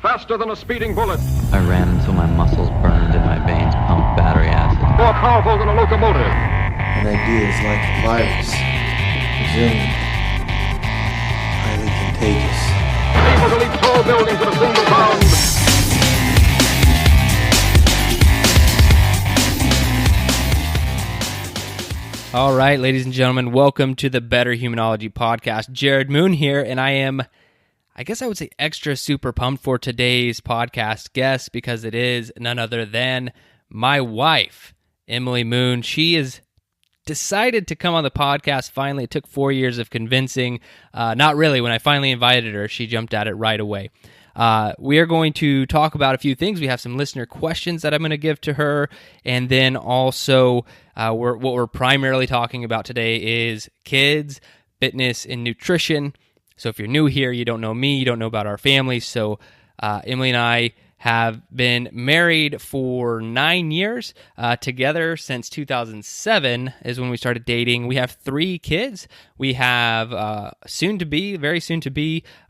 faster than a speeding bullet, I ran until my muscles burned and my veins pumped battery acid. more powerful than a locomotive, An idea is like a virus, resilient, highly contagious. able to leap tall buildings in a single bound. All right, ladies and gentlemen, welcome to the Better Humanology Podcast. Jerred Moon here, and I guess I would say extra super pumped for today's podcast guest because it is none other than my wife, Emily Moon. She has decided to come on the podcast finally. It took 4 years of convincing. Not really. When I finally invited her, she jumped at it right away. We are going to talk about a few things. We have some listener questions that I'm going to give to her, and then also what we're primarily talking about today is kids, fitness, and nutrition. So if you're new here, you don't know me, you don't know about our family. So Emily and I have been married for 9 years, together since 2007 is when we started dating. We have 3 kids. We have very soon to be,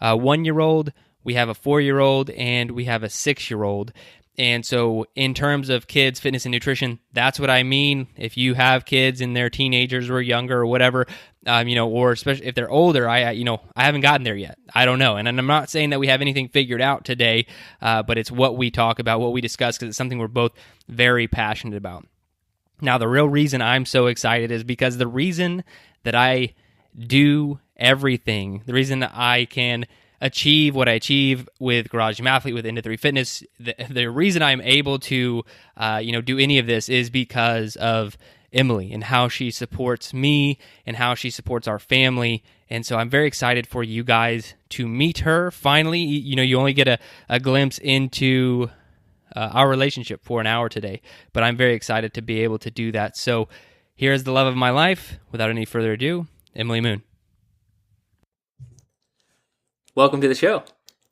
1-year-old. We have a 4-year-old, and we have a 6-year-old. And so in terms of kids, fitness, and nutrition, that's what I mean. If you have kids and they're teenagers or younger or whatever, or especially if they're older, I haven't gotten there yet. I don't know. And I'm not saying that we have anything figured out today, but it's what we talk about, what we discuss, because it's something we're both very passionate about. Now, the real reason I'm so excited is because the reason that I do everything, the reason that I can achieve what I achieve with Garage Gym Athlete, with Into 3 Fitness, the reason I'm able to, do any of this is because of Emily and how she supports me and how she supports our family. And so I'm very excited for you guys to meet her. Finally, you only get a glimpse into our relationship for an hour today, but I'm very excited to be able to do that. So here's the love of my life. Without any further ado, Emily Moon. Welcome to the show.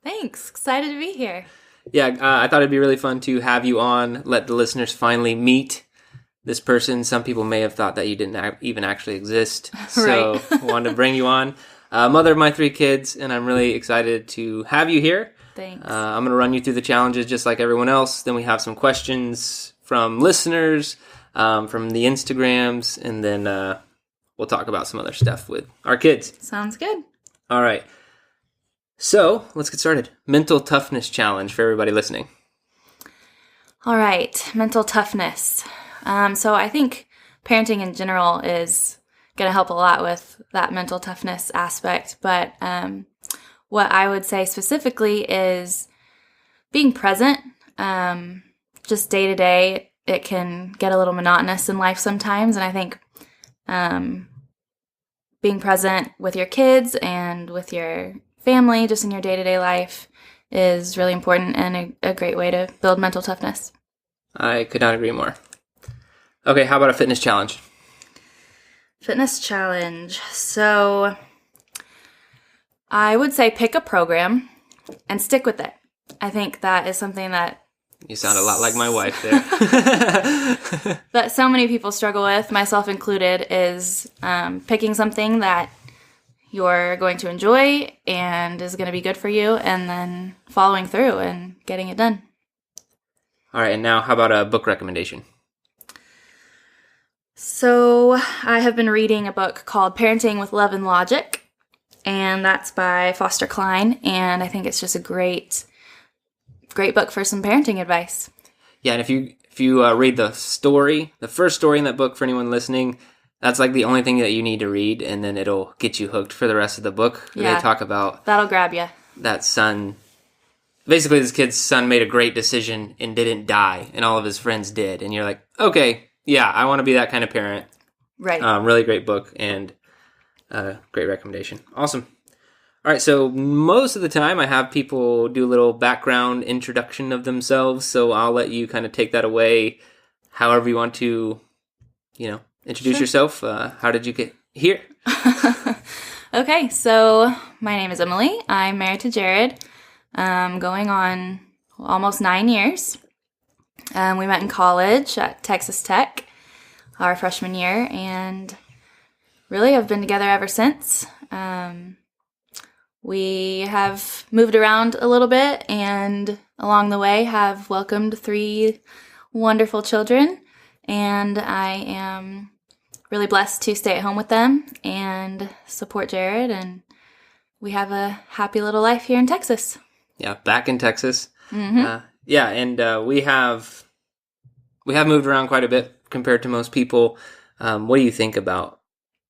Thanks. Excited to be here. Yeah, I thought it'd be really fun to have you on, let the listeners finally meet this person. Some people may have thought that you didn't even actually exist. So Right. wanted to bring you on. Mother of my 3 kids, and I'm really excited to have you here. Thanks. I'm going to run you through the challenges just like everyone else. Then we have some questions from listeners, from the Instagrams, and then we'll talk about some other stuff with our kids. Sounds good. All right. So let's get started. Mental toughness challenge for everybody listening. All right. Mental toughness. So I think parenting in general is going to help a lot with that mental toughness aspect. But what I would say specifically is being present. Just day to day, it can get a little monotonous in life sometimes. And I think being present with your kids and with your family, just in your day-to-day life, is really important and a great way to build mental toughness. I could not agree more. Okay, how about a fitness challenge? Fitness challenge. So I would say pick a program and stick with it. I think that is something that You sound a lot like my wife there. that so many people struggle with, myself included, is picking something that you're going to enjoy and is going to be good for you, and then following through and getting it done. All right, and now how about a book recommendation? So I have been reading a book called Parenting with Love and Logic, and that's by Foster Cline, and I think it's just a great book for some parenting advice. Yeah, and if you read the first story in that book, for anyone listening, that's like the only thing that you need to read, and then it'll get you hooked for the rest of the book. Yeah. They talk about That'll grab you. that son. Basically, this kid's son made a great decision and didn't die, and all of his friends did. And you're like, okay, yeah, I want to be that kind of parent. Right. Really great book and great recommendation. Awesome. All right, so most of the time I have people do a little background introduction of themselves, so I'll let you kind of take that away however you want to, introduce Sure. yourself. How did you get here? Okay, so my name is Emily. I'm married to Jerred, going on almost 9 years. We met in college at Texas Tech our freshman year, and really have been together ever since. we have moved around a little bit, and along the way have welcomed 3 wonderful children, and I am really blessed to stay at home with them and support Jerred, and we have a happy little life here in Texas. Yeah, back in Texas. And we have moved around quite a bit compared to most people. What do you think about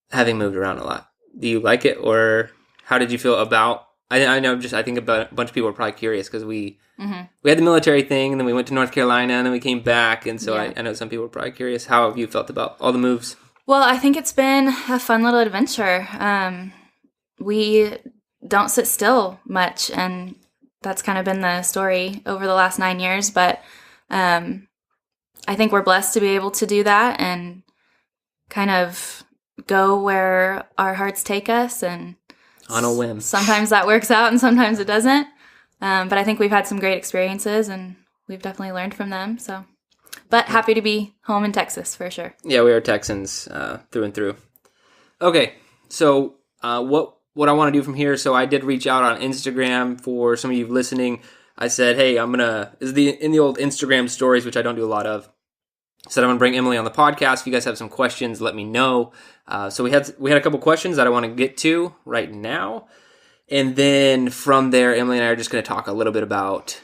having moved around a lot? Do you like it, or how did you feel about? I think about a bunch of people are probably curious because we had the military thing, and then we went to North Carolina, and then we came back, and so I know some people are probably curious. How have you felt about all the moves? Well, I think it's been a fun little adventure. We don't sit still much, and that's kind of been the story over the last 9 years, but I think we're blessed to be able to do that and kind of go where our hearts take us, and on a whim. Sometimes that works out and sometimes it doesn't. But I think we've had some great experiences and we've definitely learned from them. But happy to be home in Texas for sure. Yeah, we are Texans through and through. Okay, so what I want to do from here, so I did reach out on Instagram for some of you listening. I said, hey, in the old Instagram stories, which I don't do a lot of, said I'm going to bring Emily on the podcast. If you guys have some questions, let me know. So we had a couple questions that I want to get to right now. And then from there, Emily and I are just going to talk a little bit about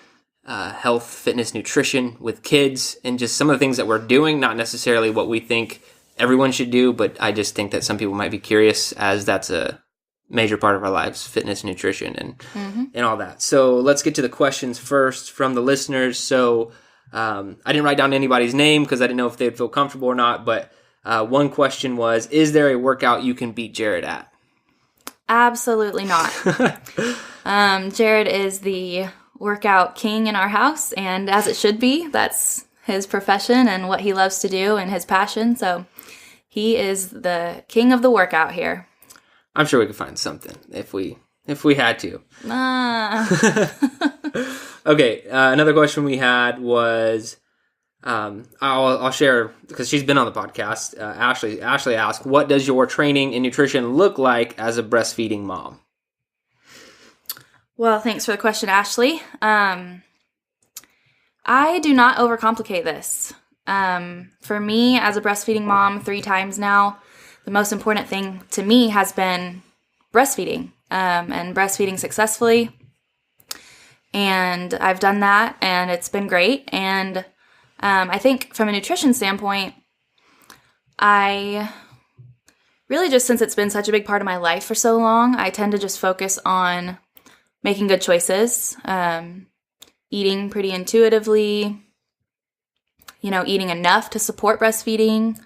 health, fitness, nutrition with kids, and just some of the things that we're doing, not necessarily what we think everyone should do, but I just think that some people might be curious, as that's a major part of our lives, fitness, nutrition, and all that. So let's get to the questions first from the listeners. So I didn't write down anybody's name because I didn't know if they'd feel comfortable or not, but one question was, is there a workout you can beat Jerred at? Absolutely not. Jerred is the workout king in our house, and as it should be. That's his profession and what he loves to do and his passion, so he is the king of the workout here. I'm sure we could find something if we had to. Okay, another question we had was, I'll share, because she's been on the podcast. Ashley asked, what does your training and nutrition look like as a breastfeeding mom? Well, thanks for the question, Ashley. I do not overcomplicate this. For me, as a breastfeeding mom 3 times now, the most important thing to me has been breastfeeding, and breastfeeding successfully. And I've done that, and it's been great. And I think from a nutrition standpoint, I really just, since it's been such a big part of my life for so long, I tend to just focus on making good choices, eating pretty intuitively, eating enough to support breastfeeding,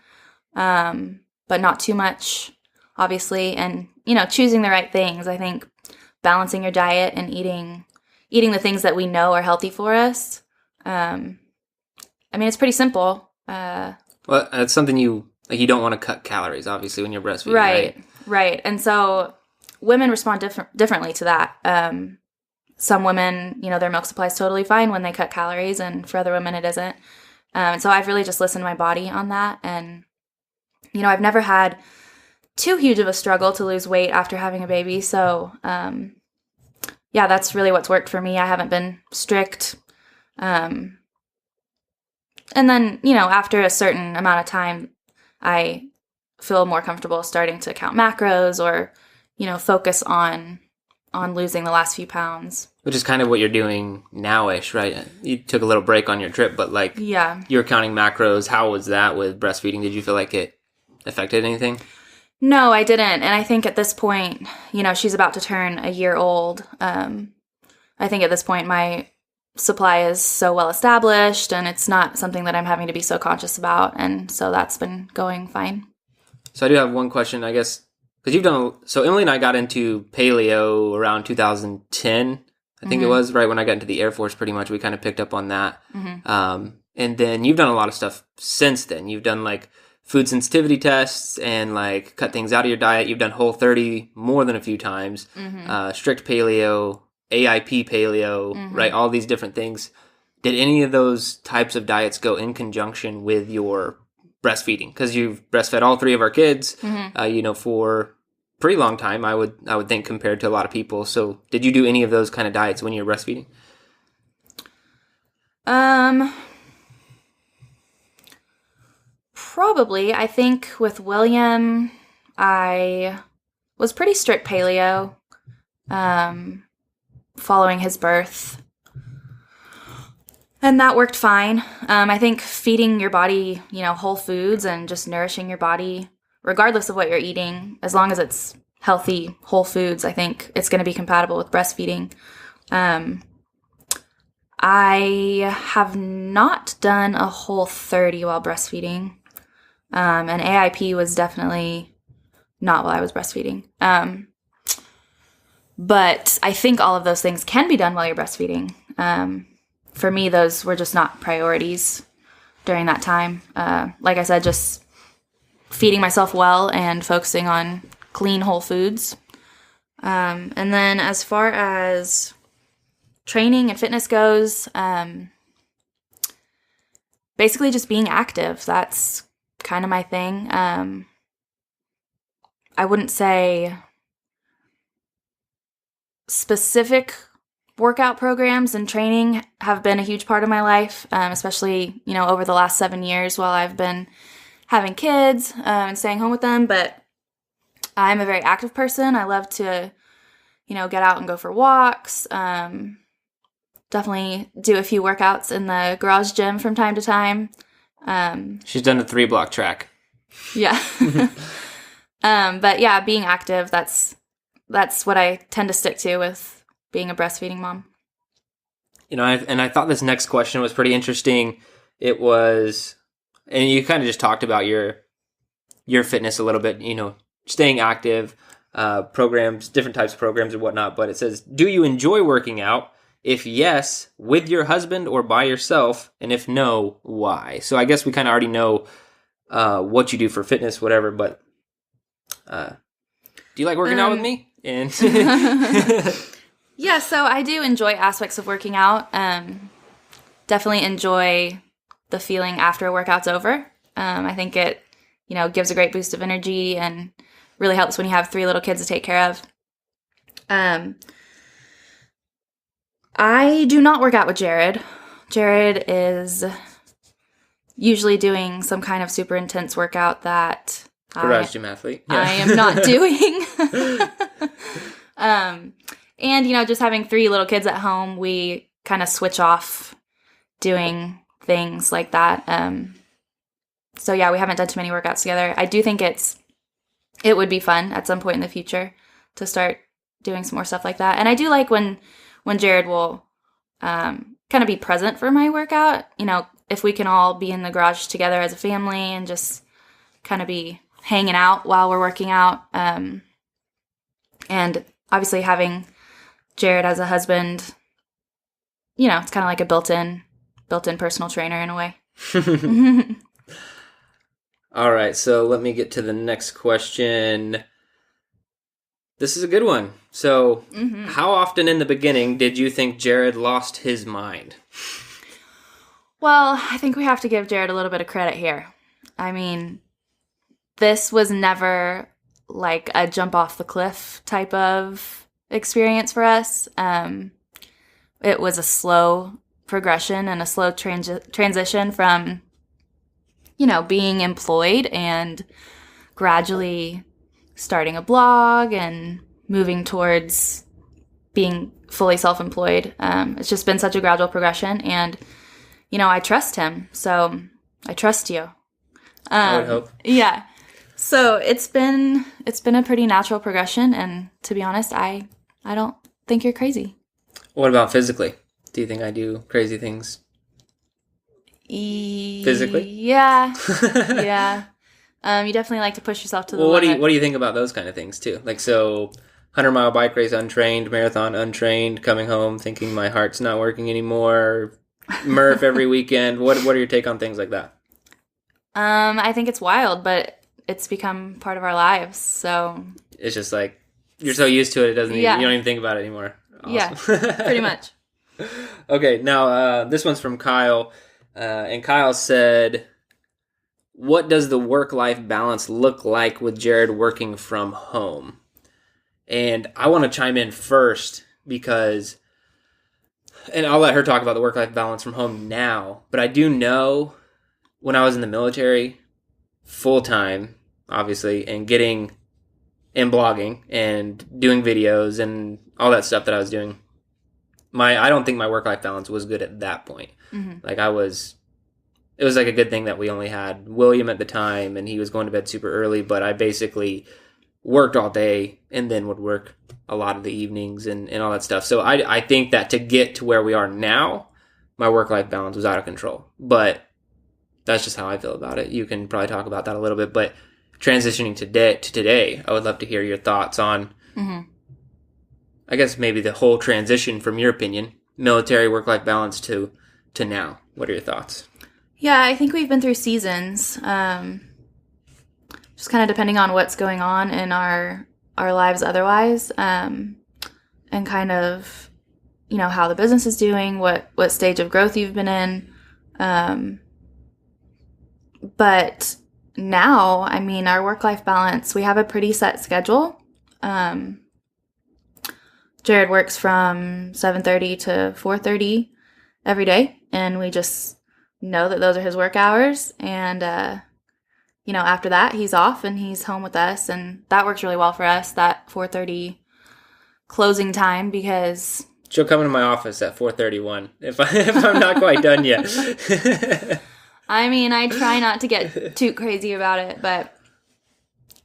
but not too much, obviously, and, choosing the right things. I think balancing your diet and eating the things that we know are healthy for us. It's pretty simple. Well, it's something you don't want to cut calories, obviously, when you're breastfeeding, right. And so women respond differently to that. Some women, their milk supply is totally fine when they cut calories, and for other women it isn't. So I've really just listened to my body on that. And, I've never had too huge of a struggle to lose weight after having a baby. So, that's really what's worked for me. I haven't been strict. And then, after a certain amount of time, I feel more comfortable starting to count macros or, focus on losing the last few pounds. Which is kind of what you're doing now-ish, right? You took a little break on your trip, but you're counting macros. How was that with breastfeeding? Did you feel like it affected anything? No, I didn't. And I think at this point, she's about to turn a year old. I think at this point my supply is so well established, and it's not something that I'm having to be so conscious about. And so that's been going fine. So I do have one question, I guess, because so Emily and I got into paleo around 2010. I think it was right when I got into the Air Force, pretty much. We kind of picked up on that. And then you've done a lot of stuff since then. You've done food sensitivity tests and cut things out of your diet. You've done Whole30 more than a few times, strict paleo, AIP paleo, right? All these different things. Did any of those types of diets go in conjunction with your breastfeeding? Because you've breastfed all 3 of our kids, for pretty long time, I would think, compared to a lot of people. So did you do any of those kind of diets when you were breastfeeding? Probably. I think with William, I was pretty strict paleo, following his birth. And that worked fine. I think feeding your body, whole foods and just nourishing your body, regardless of what you're eating, as long as it's healthy, whole foods, I think it's going to be compatible with breastfeeding. I have not done a Whole30 while breastfeeding. And AIP was definitely not while I was breastfeeding. But I think all of those things can be done while you're breastfeeding. For me, those were just not priorities during that time. Like I said, just feeding myself well and focusing on clean, whole foods. And then as far as training and fitness goes, basically just being active. That's kind of my thing. I wouldn't say specific workout programs and training have been a huge part of my life, especially, over the last 7 years while I've been having kids and staying home with them. But I'm a very active person. I love to, get out and go for walks. Definitely do a few workouts in the garage gym from time to time. She's done a 3-block track. Yeah. But yeah, being active, that's what I tend to stick to with being a breastfeeding mom. I thought this next question was pretty interesting. It was, and you kind of just talked about your fitness a little bit, staying active, programs, different types of programs and whatnot. But it says, do you enjoy working out? If yes, with your husband or by yourself? And if no, why? So I guess we kind of already know what you do for fitness, whatever. But do you like working out with me? And yeah, so I do enjoy aspects of working out. Definitely enjoy the feeling after a workout's over. I think it, gives a great boost of energy and really helps when you have 3 little kids to take care of. I do not work out with Jerred. Jerred is usually doing some kind of super intense workout that garage gym athlete. Yeah. I am not doing. And, just having 3 little kids at home, we kind of switch off doing things like that. So yeah, we haven't done too many workouts together. I do think it would be fun at some point in the future to start doing some more stuff like that. And I do like when Jerred will kind of be present for my workout, if we can all be in the garage together as a family and just kind of be hanging out while we're working out. And obviously having Jerred as a husband, it's kind of like a built-in personal trainer in a way. All right, so let me get to the next question. This is a good one. So, How often in the beginning did you think Jerred lost his mind? Well, I think we have to give Jerred a little bit of credit here. I mean, this was never like a jump off the cliff type of experience for us. It was a slow progression and a slow transition from, being employed and gradually starting a blog and moving towards being fully self-employed. It's just been such a gradual progression, and I trust him, so I trust you. I would hope. Yeah. So it's been a pretty natural progression, and to be honest, I don't think you're crazy. What about physically? Do you think I do crazy things? Physically? Yeah. Yeah. You definitely like to push yourself to the limit. What do you think about those kind of things too? Like, so 100-mile bike race untrained, marathon untrained, coming home thinking my heart's not working anymore, Murph every weekend. What are your take on things like that? I think it's wild, but it's become part of our lives. So it's just like you're so used to it, you don't even think about it anymore. Awesome. Yeah, pretty much. Okay, now this one's from Kyle, and Kyle said, "What does the work-life balance look like with Jerred working from home?" And I want to chime in first because, and I'll let her talk about the work-life balance from home now, but I do know when I was in the military, full-time, obviously, and blogging and doing videos and all that stuff that I was doing, I don't think my work-life balance was good at that point. Like it was like a good thing that we only had William at the time and he was going to bed super early, but I basically worked all day and then would work a lot of the evenings and all that stuff. So I think that to get to where we are now, my work-life balance was out of control. But that's just how I feel about it. You can probably talk about that a little bit, but transitioning to today, I would love to hear your thoughts on, I guess maybe the whole transition from your opinion, military work-life balance to now. What are your thoughts? Yeah, I think we've been through seasons, just kind of depending on what's going on in our lives otherwise, and kind of, how the business is doing, what stage of growth you've been in. But now, I mean, our work-life balance, we have a pretty set schedule. Jerred works from 7:30 to 4:30 every day, and we just know that those are his work hours. And, after that, he's off and he's home with us, and that works really well for us, that 4:30 closing time, because... She'll come into my office at 4:31 if I'm not quite done yet. I mean, I try not to get too crazy about it, but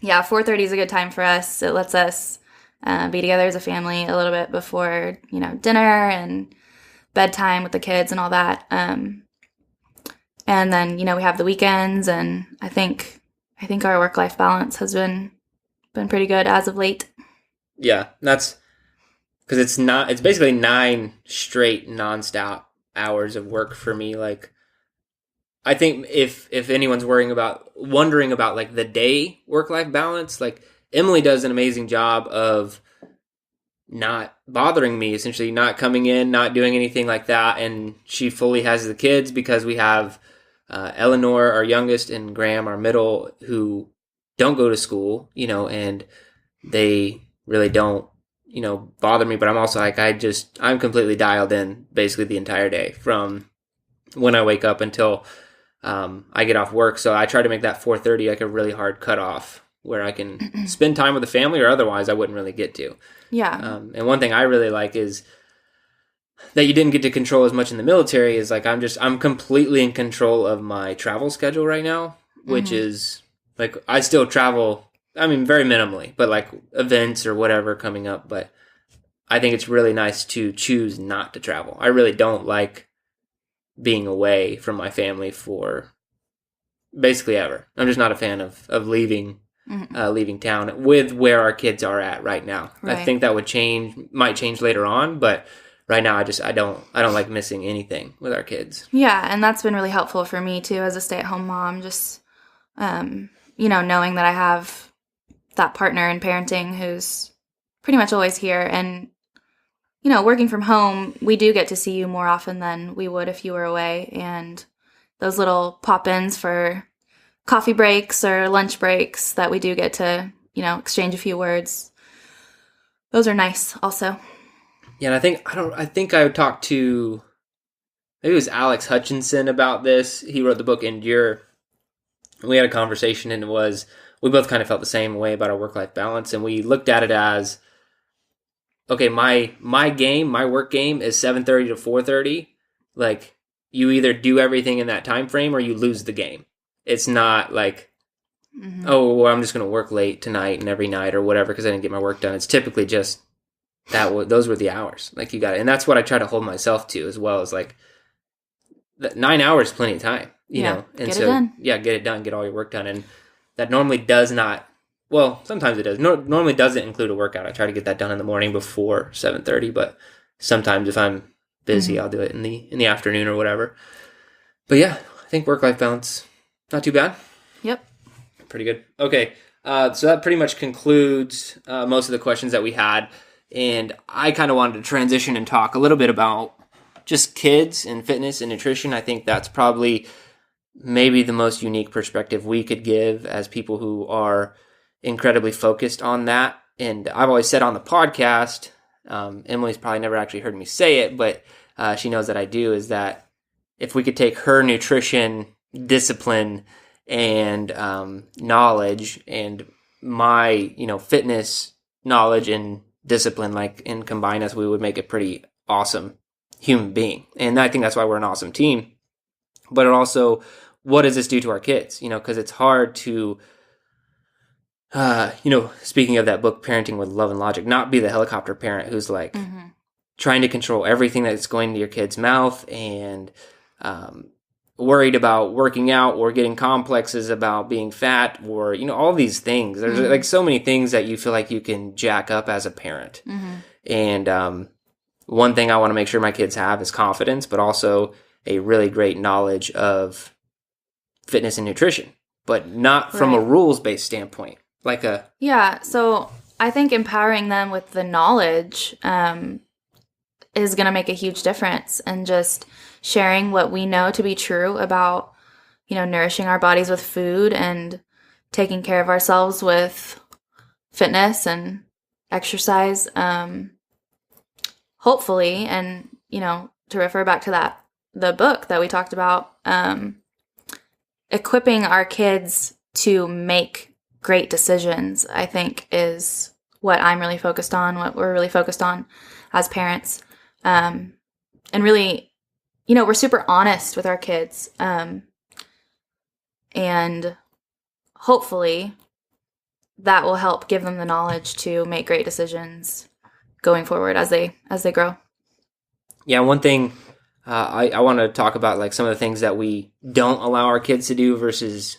yeah, 4:30 is a good time for us. It lets us be together as a family a little bit before, dinner and bedtime with the kids and all that. And then, we have the weekends, and I think our work-life balance has been pretty good as of late. Yeah, that's because it's basically 9 straight nonstop hours of work for me. Like, I think if anyone's wondering about like the day work-life balance, like Emily does an amazing job of not bothering me, essentially not coming in, not doing anything like that. And she fully has the kids because we have Eleanor, our youngest, and Graham, our middle, who don't go to school, and they really don't, bother me. But I'm also like, I'm completely dialed in basically the entire day from when I wake up until I get off work. So I try to make that 4:30 like a really hard cutoff where I can spend time with the family, or otherwise I wouldn't really get to. Yeah. And one thing I really like is that you didn't get to control as much in the military is like I'm completely in control of my travel schedule right now, which is like I still travel, I mean, very minimally, but like events or whatever coming up. But I think it's really nice to choose not to travel. I really don't like being away from my family for basically ever. I'm just not a fan of leaving town with where our kids are at right now. Right. I think that might change later on, but right now I don't like missing anything with our kids. Yeah, and that's been really helpful for me too as a stay-at-home mom, just knowing that I have that partner in parenting who's pretty much always here. And working from home, we do get to see you more often than we would if you were away. And those little pop-ins for coffee breaks or lunch breaks that we do get to, exchange a few words, those are nice also. Yeah, and I think I talked to, maybe it was Alex Hutchinson about this. He wrote the book Endure. We had a conversation, and we both kind of felt the same way about our work-life balance. And we looked at it as, okay, my work game is 7:30 to 4:30. Like, you either do everything in that time frame or you lose the game. It's not like, oh, well, I'm just going to work late tonight and every night or whatever because I didn't get my work done. It's typically just those were the hours. Like, you got it. And that's what I try to hold myself to as well, as like 9 hours is plenty of time, you know? And get it done. Yeah, get it done, get all your work done. And that normally does not, well, sometimes it does. Normally doesn't include a workout. I try to get that done in the morning before 7:30, but sometimes if I'm busy, I'll do it in the afternoon or whatever. But yeah, I think work-life balance, not too bad. Yep. Pretty good. Okay, so that pretty much concludes most of the questions that we had. And I kind of wanted to transition and talk a little bit about just kids and fitness and nutrition. I think that's probably maybe the most unique perspective we could give as people who are incredibly focused on that and I've always said on the podcast, Emily's probably never actually heard me say it, but she knows that I do, is that if we could take her nutrition discipline and knowledge and my, fitness knowledge and discipline, and combine us, we would make a pretty awesome human being. And I think that's why we're an awesome team. But it also, what does this do to our kids? Because it's hard to, speaking of that book, Parenting with Love and Logic, not be the helicopter parent who's like trying to control everything that's going to your kid's mouth and worried about working out or getting complexes about being fat or, all these things. There's like so many things that you feel like you can jack up as a parent. And one thing I want to make sure my kids have is confidence, but also a really great knowledge of fitness and nutrition, but not from a rules-based standpoint. So I think empowering them with the knowledge is going to make a huge difference, and just sharing what we know to be true about, nourishing our bodies with food and taking care of ourselves with fitness and exercise. Hopefully, and, to refer back to the book that we talked about, equipping our kids to make great decisions, I think, is what I'm really focused on, what we're really focused on as parents. And really, we're super honest with our kids. And hopefully that will help give them the knowledge to make great decisions going forward as they grow. Yeah, one thing I want to talk about, some of the things that we don't allow our kids to do versus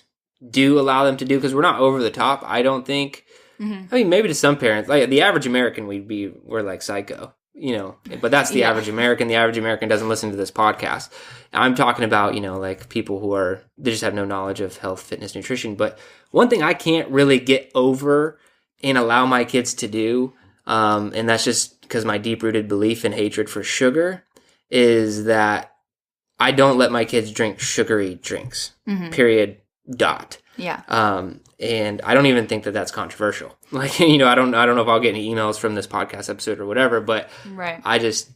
do allow them to do, because we're not over the top, I don't think. I mean, maybe to some parents, like the average American, we're like psycho, but that's the average American. The average American doesn't listen to this podcast. I'm talking about, people who they just have no knowledge of health, fitness, nutrition. But one thing I can't really get over and allow my kids to do, and that's just because my deep-rooted belief and hatred for sugar, is that I don't let my kids drink sugary drinks, period, dot. Yeah. And I don't even think that that's controversial. I don't know if I'll get any emails from this podcast episode or whatever, but I just,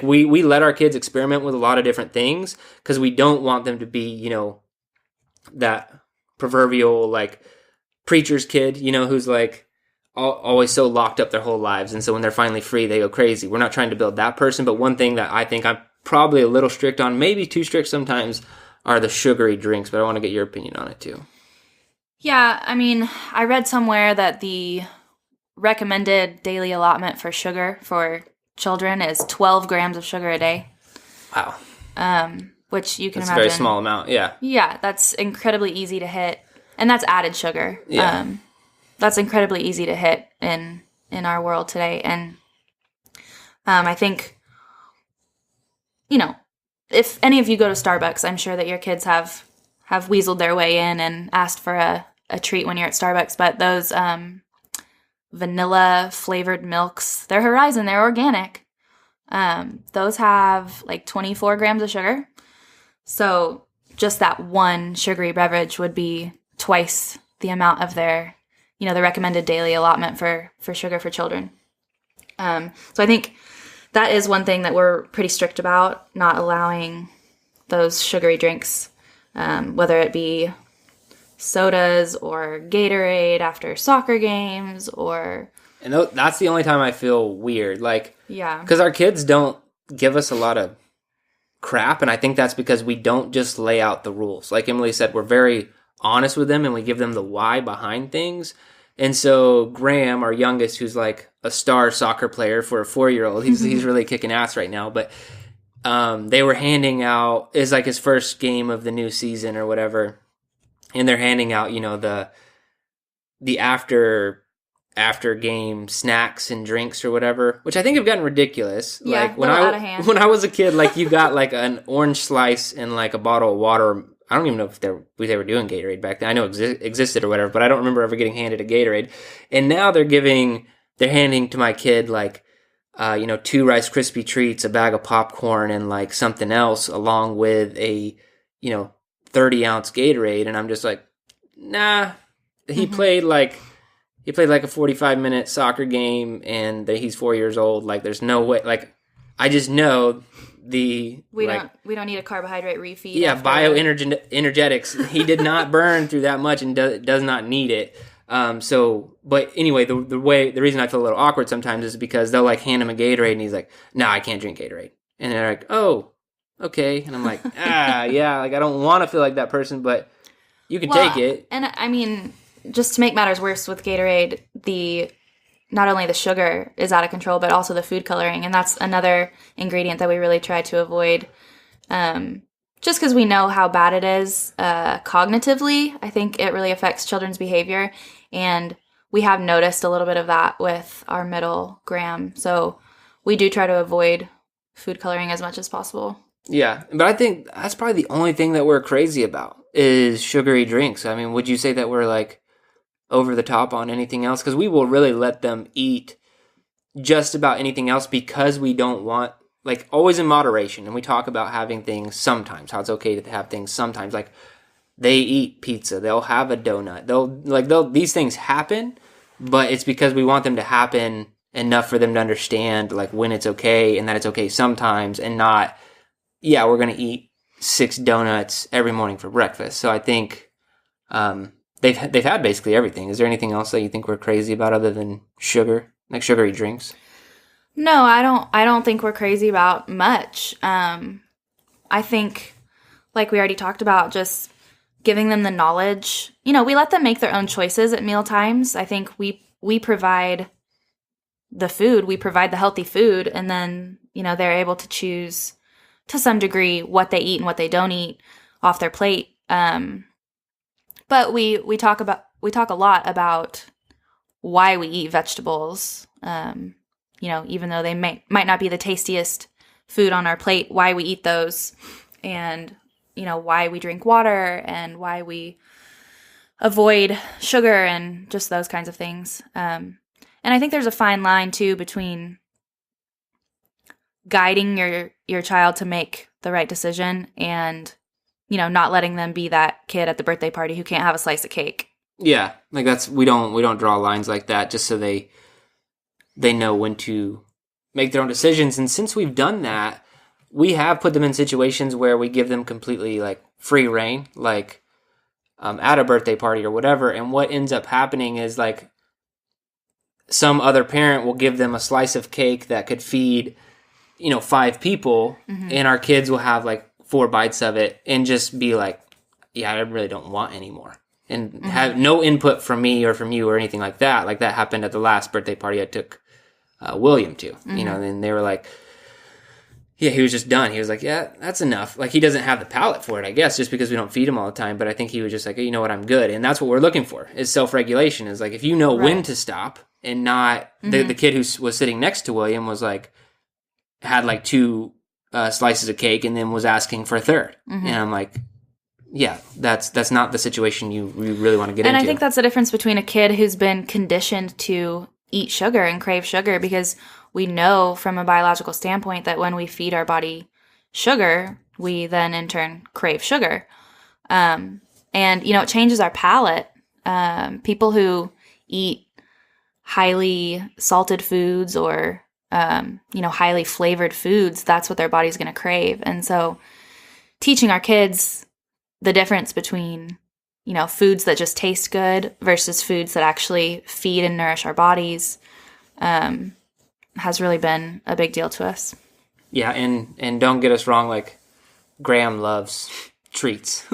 we let our kids experiment with a lot of different things because we don't want them to be, that proverbial, preacher's kid, who's always so locked up their whole lives. And so when they're finally free, they go crazy. We're not trying to build that person. But one thing that I think I'm probably a little strict on, maybe too strict sometimes, are the sugary drinks. But I want to get your opinion on it too. Yeah, I mean, I read somewhere that the recommended daily allotment for sugar for children is 12 grams of sugar a day. Wow. Which you can that's imagine. A very small amount, yeah. Yeah, that's incredibly easy to hit. And that's added sugar. Yeah. That's incredibly easy to hit in our world today. And I think, if any of you go to Starbucks, I'm sure that your kids have weaseled their way in and asked for a treat when you're at Starbucks. But those vanilla flavored milks, they're Horizon, they're organic. Those have 24 grams of sugar. So just that one sugary beverage would be twice the amount of their, the recommended daily allotment for sugar for children. So I think that is one thing that we're pretty strict about, not allowing those sugary drinks, whether it be sodas or Gatorade after soccer games or... And that's the only time I feel weird. Yeah. Because our kids don't give us a lot of crap, and I think that's because we don't just lay out the rules. Like Emily said, we're very honest with them, and we give them the why behind things. And so Graham, our youngest, who's a star soccer player for a 4-year-old, he's really kicking ass right now, but they were handing out, it's his first game of the new season or whatever, and they're handing out, the after game snacks and drinks or whatever, which I think have gotten ridiculous. Yeah, out of hand. When I was a kid, you got an orange slice and a bottle of water. I don't even know if they were doing Gatorade back then. I know it existed or whatever, but I don't remember ever getting handed a Gatorade. And now they're handing to my kid 2 Rice Krispie treats, a bag of popcorn, and something else along with a 30-ounce Gatorade. And I'm just nah. He played he played like a 45-minute soccer game, and he's 4 years old. Like, there's no way. Like, I just know we don't need a carbohydrate refeed. Yeah, bioenergetics. He did not burn through that much and does not need it. But anyway, the reason I feel a little awkward sometimes is because they'll like hand him a Gatorade, and he's like, "No, I can't drink Gatorade," and they're like, "Oh, okay," and I'm like, yeah, like I don't want to feel like that person, but you can take it. And I mean, just to make matters worse with Gatorade, not only the sugar is out of control, but also the food coloring. And that's another ingredient that we really try to avoid. Just because we know how bad it is cognitively, I think it really affects children's behavior. And we have noticed a little bit of that with our middle Graham. So we do try to avoid food coloring as much as possible. Yeah, but I think that's probably the only thing that we're crazy about is sugary drinks. I mean, would you say that we're like over the top on anything else? Because we will really let them eat just about anything else because we don't want, like, always in moderation. And we talk about having things sometimes, how it's okay to have things sometimes. Like, they eat pizza, they'll have a donut, these things happen, but it's because we want them to happen enough for them to understand, like, when it's okay and that it's okay sometimes, and not, yeah, we're going to eat 6 donuts every morning for breakfast. So I think, they've had basically everything. Is there anything else that you think we're crazy about other than sugar, like sugary drinks? No, I don't think we're crazy about much. I think, like we already talked about, just giving them the knowledge. We let them make their own choices at meal times. I think we provide the food, we provide the healthy food, and then, they're able to choose to some degree what they eat and what they don't eat off their plate. But we talk a lot about why we eat vegetables. Even though they might not be the tastiest food on our plate, why we eat those, and why we drink water, and why we avoid sugar, and just those kinds of things. And I think there's a fine line too between guiding your child to make the right decision and not letting them be that kid at the birthday party who can't have a slice of cake. Yeah, like we don't draw lines like that just so they know when to make their own decisions. And since we've done that, we have put them in situations where we give them completely like free reign, like at a birthday party or whatever. And what ends up happening is like some other parent will give them a slice of cake that could feed 5 people, and our kids will have like 4 bites of it and just be like, yeah, I really don't want any more. And have no input from me or from you or anything like that. Like that happened at the last birthday party I took William to, and they were like, yeah, he was just done. He was like, yeah, that's enough. Like he doesn't have the palate for it, I guess, just because we don't feed him all the time. But I think he was just like, you know what, I'm good. And that's what we're looking for is self-regulation. Is like, if you know when to stop and not the kid who was sitting next to William was like, had like 2 slices of cake and then was asking for a third. And I'm like, yeah, that's not the situation you really want to get into. And I think that's the difference between a kid who's been conditioned to eat sugar and crave sugar, because we know from a biological standpoint that when we feed our body sugar, we then in turn crave sugar. And, it changes our palate. People who eat highly salted foods or highly flavored foods, that's what their body's going to crave. And so teaching our kids the difference between, foods that just taste good versus foods that actually feed and nourish our bodies has really been a big deal to us. Yeah, and don't get us wrong, like Graham loves treats.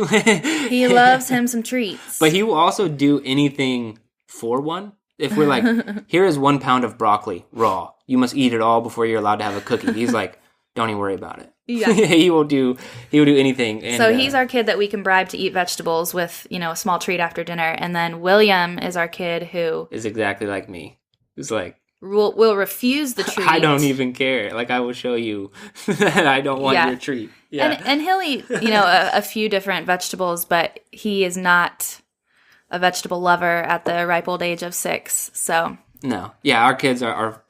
He loves him some treats. But he will also do anything for one. If we're like, here is 1 pound of broccoli raw, you must eat it all before you're allowed to have a cookie. He's like, don't even worry about it. Yeah. he will do anything. And, so he's our kid that we can bribe to eat vegetables with, a small treat after dinner. And then William is our kid who is exactly like me. Who's like, will refuse the treat. I don't even care. Like, I will show you that I don't want your treat. Yeah. And he'll eat, a few different vegetables, but he is not a vegetable lover at the ripe old age of 6. So no. Yeah, our kids are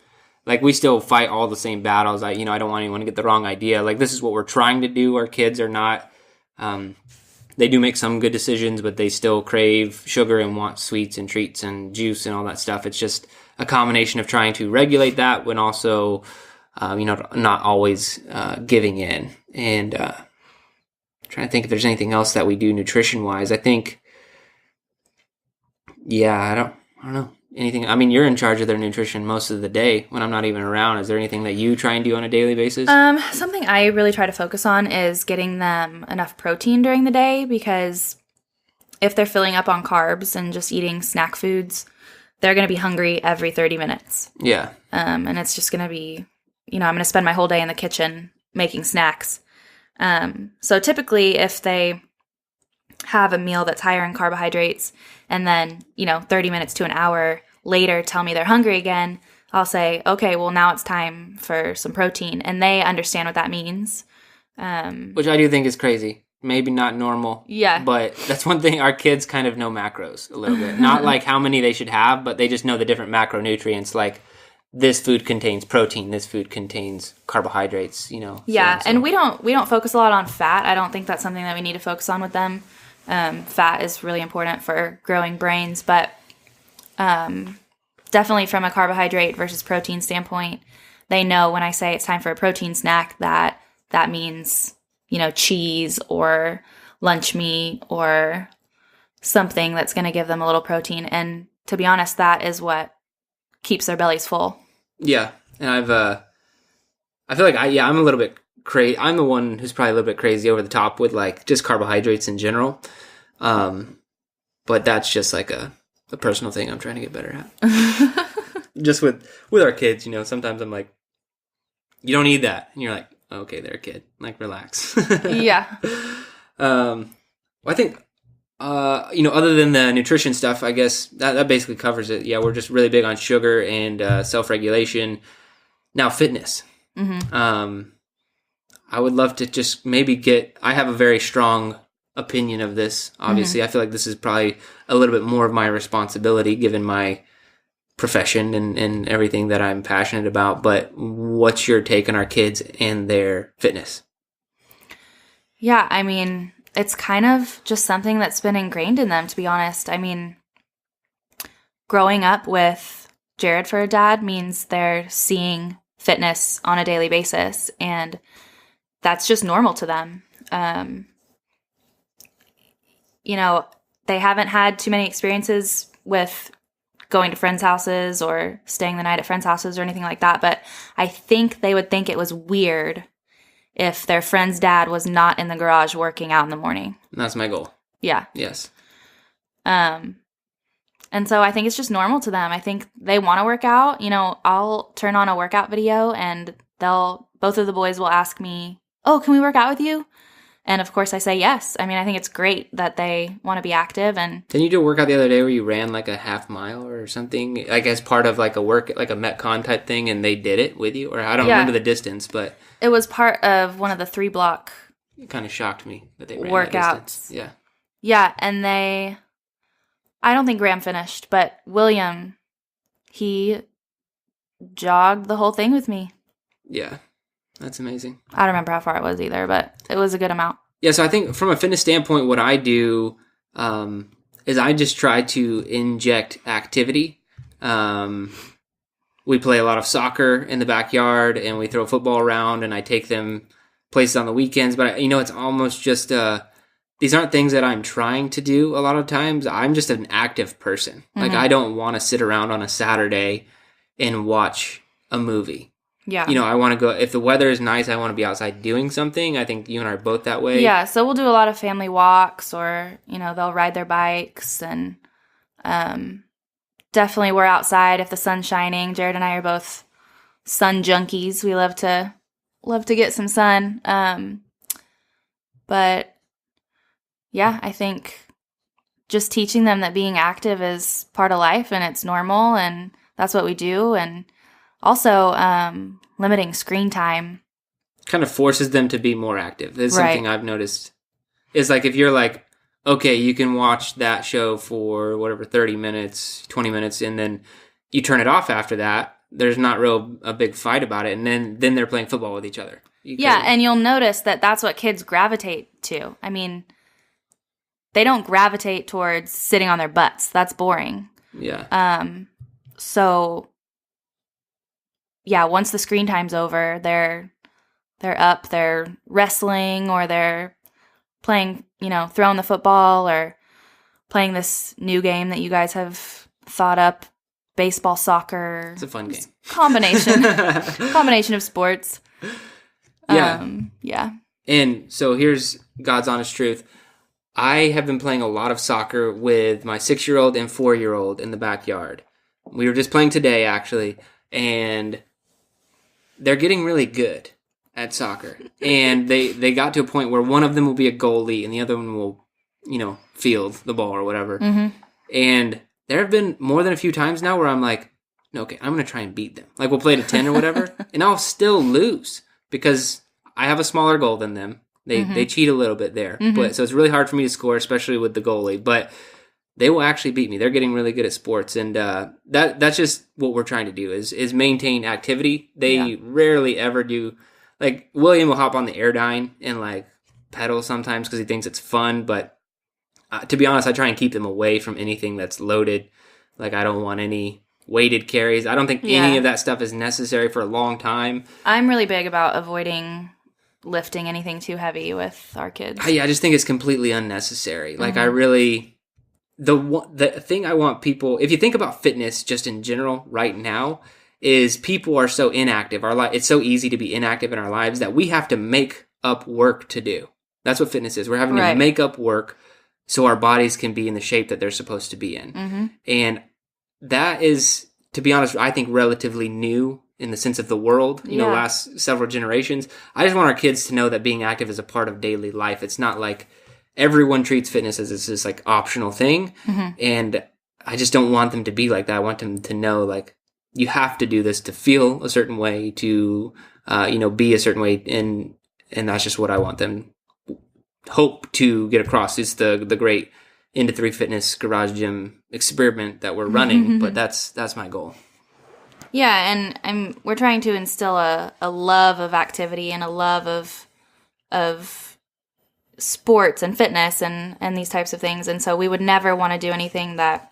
like, we still fight all the same battles. I don't want anyone to get the wrong idea. Like, this is what we're trying to do. Our kids are not they do make some good decisions, but they still crave sugar and want sweets and treats and juice and all that stuff. It's just a combination of trying to regulate that when also, not always giving in. And trying to think if there's anything else that we do nutrition-wise. I think, I don't know. Anything? I mean, you're in charge of their nutrition most of the day when I'm not even around. Is there anything that you try and do on a daily basis? Something I really try to focus on is getting them enough protein during the day, because if they're filling up on carbs and just eating snack foods, they're going to be hungry every 30 minutes. Yeah. And it's just going to be, I'm going to spend my whole day in the kitchen making snacks. So typically if they have a meal that's higher in carbohydrates and then, 30 minutes to an hour later tell me they're hungry again, I'll say, okay, well now it's time for some protein. And they understand what that means. Which I do think is crazy. Maybe not normal. Yeah. But that's one thing, our kids kind of know macros a little bit. Not like how many they should have, but they just know the different macronutrients. Like this food contains protein, this food contains carbohydrates, Yeah, so. and we don't focus a lot on fat. I don't think that's something that we need to focus on with them. Fat is really important for growing brains, but definitely from a carbohydrate versus protein standpoint, they know when I say it's time for a protein snack that means, cheese or lunch meat or something that's going to give them a little protein. And to be honest, that is what keeps their bellies full. Yeah, and I feel like I'm a little bit crazy. I'm the one who's probably a little bit crazy over the top with like just carbohydrates in general. But that's just like a personal thing I'm trying to get better at. Just with our kids, sometimes I'm like, you don't need that. And you're like, okay, they're a kid. Like, relax. Yeah. I think, other than the nutrition stuff, I guess that basically covers it. Yeah, we're just really big on sugar and self-regulation. Now, fitness. Mm-hmm. I would love to just maybe I have a very strong opinion of this. Obviously, mm-hmm. I feel like this is probably a little bit more of my responsibility given my profession and everything that I'm passionate about. But what's your take on our kids and their fitness? Yeah, I mean, it's kind of just something that's been ingrained in them, to be honest. I mean, growing up with Jerred for a dad means they're seeing fitness on a daily basis, and that's just normal to them. They haven't had too many experiences with going to friends' houses or staying the night at friends' houses or anything like that, but I think they would think it was weird if their friend's dad was not in the garage working out in the morning. That's my goal. Yeah. Yes. And so I think it's just normal to them. I think they want to work out. I'll turn on a workout video and both of the boys will ask me, "Oh, can we work out with you?" And of course I say yes. I mean, I think it's great that they want to be active. And didn't you do a workout the other day where you ran like a half mile or something, like as part of like a Metcon type thing, and they did it with you? Or I don't remember the distance, but it was part of one of the 3-block. It kind of shocked me that they ran workouts. That distance. Yeah. Yeah, and I don't think Graham finished, but William, he jogged the whole thing with me. Yeah, that's amazing. I don't remember how far it was either, but it was a good amount. Yeah, so I think from a fitness standpoint, what I do is I just try to inject activity. We play a lot of soccer in the backyard, and we throw football around, and I take them places on the weekends. But, it's almost just these aren't things that I'm trying to do a lot of times. I'm just an active person. Mm-hmm. Like, I don't want to sit around on a Saturday and watch a movie. Yeah. I want to go, if the weather is nice, I want to be outside doing something. I think you and I are both that way. Yeah, so we'll do a lot of family walks, or, they'll ride their bikes, and definitely we're outside if the sun's shining. Jerred and I are both sun junkies. We love to get some sun. But yeah, I think just teaching them that being active is part of life and it's normal, and that's what we do. And also, limiting screen time kind of forces them to be more active. There's something I've noticed. Is like if you're like, okay, you can watch that show for whatever, 30 minutes, 20 minutes, and then you turn it off after that, there's not a big fight about it, and then they're playing football with each other. And you'll notice that that's what kids gravitate to. I mean, they don't gravitate towards sitting on their butts. That's boring. Yeah. So yeah, once the screen time's over, they're up, they're wrestling, or they're playing, throwing the football, or playing this new game that you guys have thought up, baseball, soccer. It's a fun game. Combination of sports. Yeah. Yeah. And so here's God's honest truth. I have been playing a lot of soccer with my 6-year-old and 4-year-old in the backyard. We were just playing today, actually, and they're getting really good at soccer. And they got to a point where one of them will be a goalie and the other one will, field the ball or whatever. Mm-hmm. And there have been more than a few times now where I'm like, okay, I'm going to try and beat them. Like, we'll play to 10 or whatever, and I'll still lose because I have a smaller goal than them. They cheat a little bit there. But so it's really hard for me to score, especially with the goalie. But they will actually beat me. They're getting really good at sports. And that's just what we're trying to do is maintain activity. They rarely ever do. Like, William will hop on the Airdyne and, like, pedal sometimes because he thinks it's fun. But to be honest, I try and keep them away from anything that's loaded. Like, I don't want any weighted carries. I don't think any of that stuff is necessary for a long time. I'm really big about avoiding lifting anything too heavy with our kids. I just think it's completely unnecessary. Like, I really... The thing I want people... If you think about fitness just in general right now, is people are so inactive. It's so easy to be inactive in our lives that we have to make up work to do. That's what fitness is. We're having to make up work so our bodies can be in the shape that they're supposed to be in. Mm-hmm. And that is, to be honest, I think relatively new in the sense of the world, last several generations. I just want our kids to know that being active is a part of daily life. It's not like everyone treats fitness as this like optional thing. Mm-hmm. And I just don't want them to be like that. I want them to know, like, you have to do this to feel a certain way, to, be a certain way. And that's just what I want them hope to get across. It's the great Into 3 Fitness Garage Gym experiment that we're running, but that's my goal. Yeah, and we're trying to instill a love of activity and a love of sports and fitness and these types of things. And so we would never want to do anything that,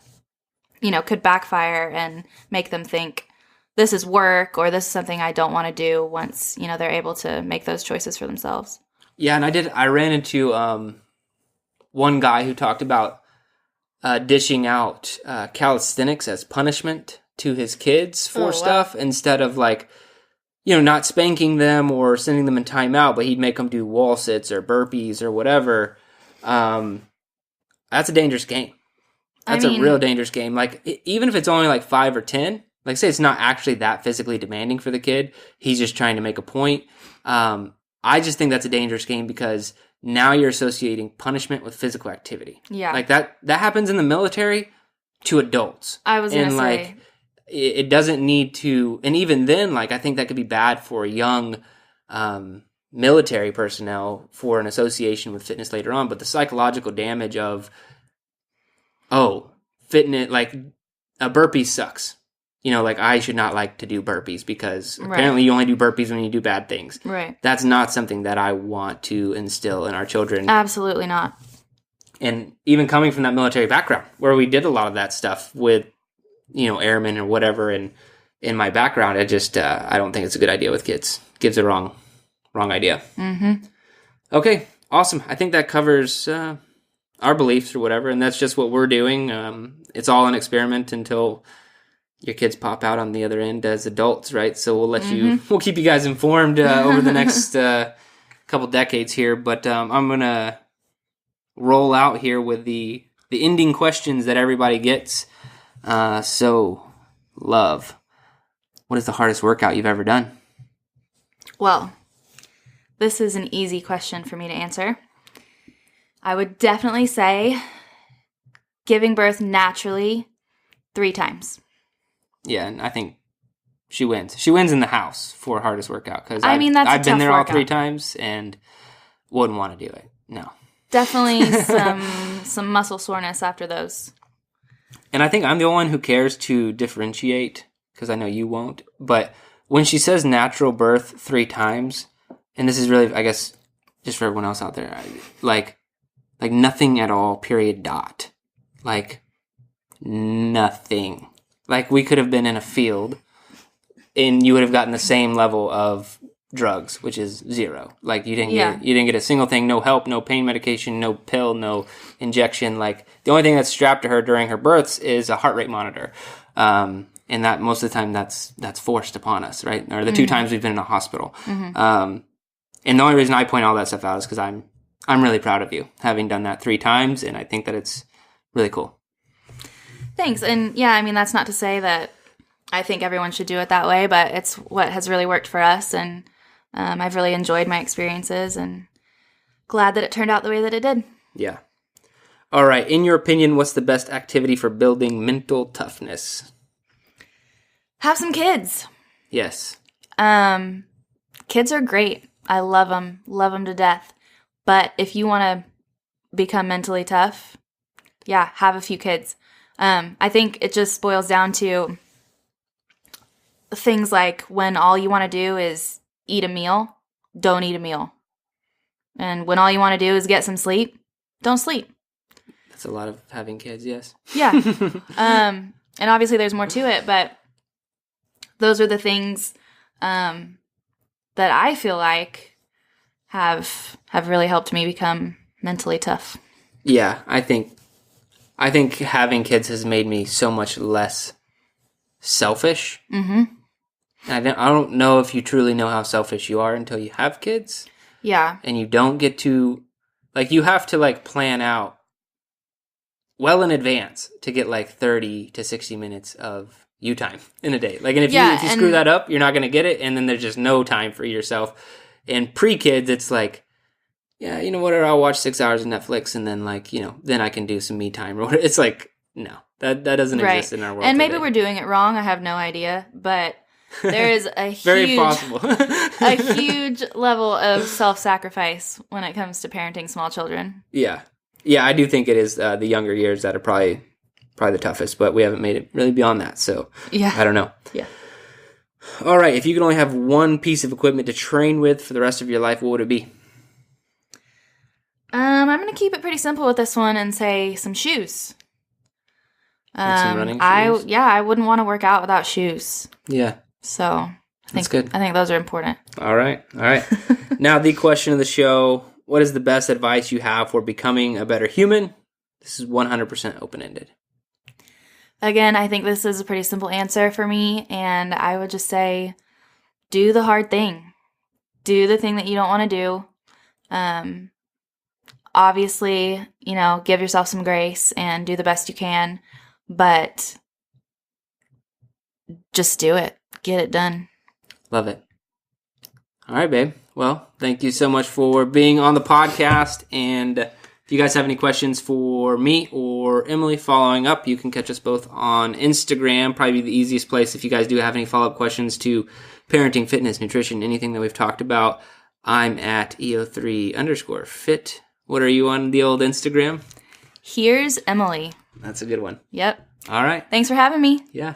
could backfire and make them think this is work or this is something I don't want to do once, they're able to make those choices for themselves. Yeah, and I ran into one guy who talked about dishing out calisthenics as punishment to his kids for stuff instead of, like, not spanking them or sending them in timeout, but he'd make them do wall sits or burpees or whatever. That's a dangerous game. That's a real dangerous game. Like, even if it's only like 5 or 10, like, say it's not actually that physically demanding for the kid, he's just trying to make a point. I just think that's a dangerous game because now you're associating punishment with physical activity. Yeah. Like, that happens in the military to adults. I was going to say. Like, it doesn't need to, and even then, like, I think that could be bad for young military personnel for an association with fitness later on. But the psychological damage of, fitness, like, a burpee sucks. Like, I should not like to do burpees because apparently you only do burpees when you do bad things. Right. That's not something that I want to instill in our children. Absolutely not. And even coming from that military background where we did a lot of that stuff with, airmen or whatever, and in my background, I just, I don't think it's a good idea with kids. Kids are wrong idea. Mm-hmm. Okay, awesome. I think that covers our beliefs or whatever, and that's just what we're doing. It's all an experiment until your kids pop out on the other end as adults, right? So we'll keep you guys informed over the next couple decades here, but I'm going to roll out here with the ending questions that everybody gets. So, love, what is the hardest workout you've ever done? Well, this is an easy question for me to answer. I would definitely say giving birth naturally 3 times. Yeah, and I think she wins. She wins in the house for hardest workout because I've been there workout. all 3 times and wouldn't want to do it. No. Definitely some muscle soreness after those. And I think I'm the only one who cares to differentiate, because I know you won't. But when she says natural birth 3 times, and this is really, I guess, just for everyone else out there, like, Like nothing at all, period, dot. Like nothing. Like we could have been in a field and you would have gotten the same level of drugs, which is 0. Like you didn't get a single thing, no help, no pain medication, no pill, no injection. Like the only thing that's strapped to her during her births is a heart rate monitor. And that most of the time that's forced upon us, right? Or the 2 times we've been in a hospital. And the only reason I point all that stuff out is because I'm really proud of you having done that 3 times, and I think that it's really cool. Thanks. And yeah, I mean, that's not to say that I think everyone should do it that way, but it's what has really worked for us, and I've really enjoyed my experiences and glad that it turned out the way that it did. Yeah. All right. In your opinion, what's the best activity for building mental toughness? Have some kids. Yes. Kids are great. I love them to death. But if you want to become mentally tough, yeah, have a few kids. I think it just boils down to things like when all you want to do is eat a meal, don't eat a meal. And when all you want to do is get some sleep, don't sleep. That's a lot of having kids, yes. Yeah. And obviously there's more to it, but those are the things that I feel like have really helped me become mentally tough. Yeah, I think having kids has made me so much less selfish. Mm-hmm. And I don't know if you truly know how selfish you are until you have kids. Yeah. And you don't get to, like, you have to, like, plan out well in advance to get, like, 30 to 60 minutes of you time in a day. Like, and if you screw that up, you're not going to get it, and then there's just no time for yourself. And pre-kids, it's like, yeah, you know what, I'll watch 6 hours of Netflix, and then, like, you know, then I can do some me time or whatever. It's like, no, that doesn't exist in our world. And maybe today. we're doing it wrong. I have no idea, but there is a very possible a huge level of self-sacrifice when it comes to parenting small children. Yeah, I do think it is the younger years that are probably the toughest, but we haven't made it really beyond that. So yeah, I don't know. Yeah. All right, if you could only have one piece of equipment to train with for the rest of your life, what would it be? I'm going to keep it pretty simple with this one and say some shoes. Like some running shoes? I wouldn't want to work out without shoes. Yeah. So That's good. I think those are important. All right. Now the question of the show, what is the best advice you have for becoming a better human? This is 100% open-ended. Again, I think this is a pretty simple answer for me, and I would just say, do the hard thing. Do the thing that you don't want to do. Obviously, you know, give yourself some grace and do the best you can, but just do it. Get it done. Love it. All right, babe. Well, thank you so much for being on the podcast. And if you guys have any questions for me or Emily following up, you can catch us both on Instagram. Probably the easiest place if you guys do have any follow-up questions to parenting, fitness, nutrition, anything that we've talked about. I'm at EO3_fit. What are you on the old Instagram? Here's Emily. That's a good one. Yep. All right. Thanks for having me. Yeah.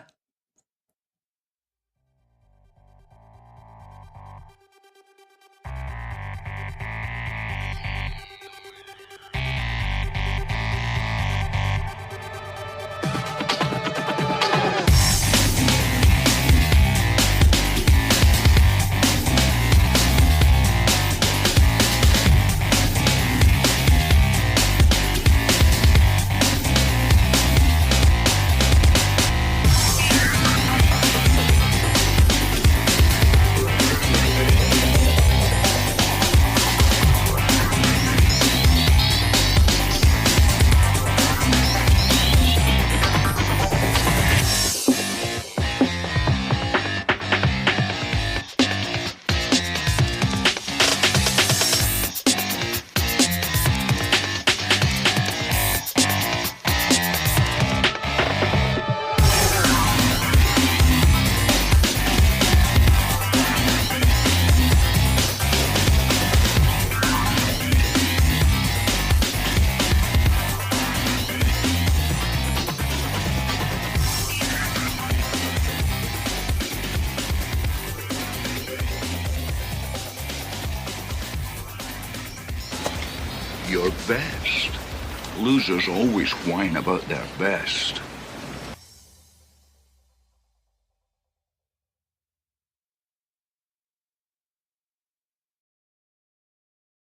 your best. Losers always whine about their best.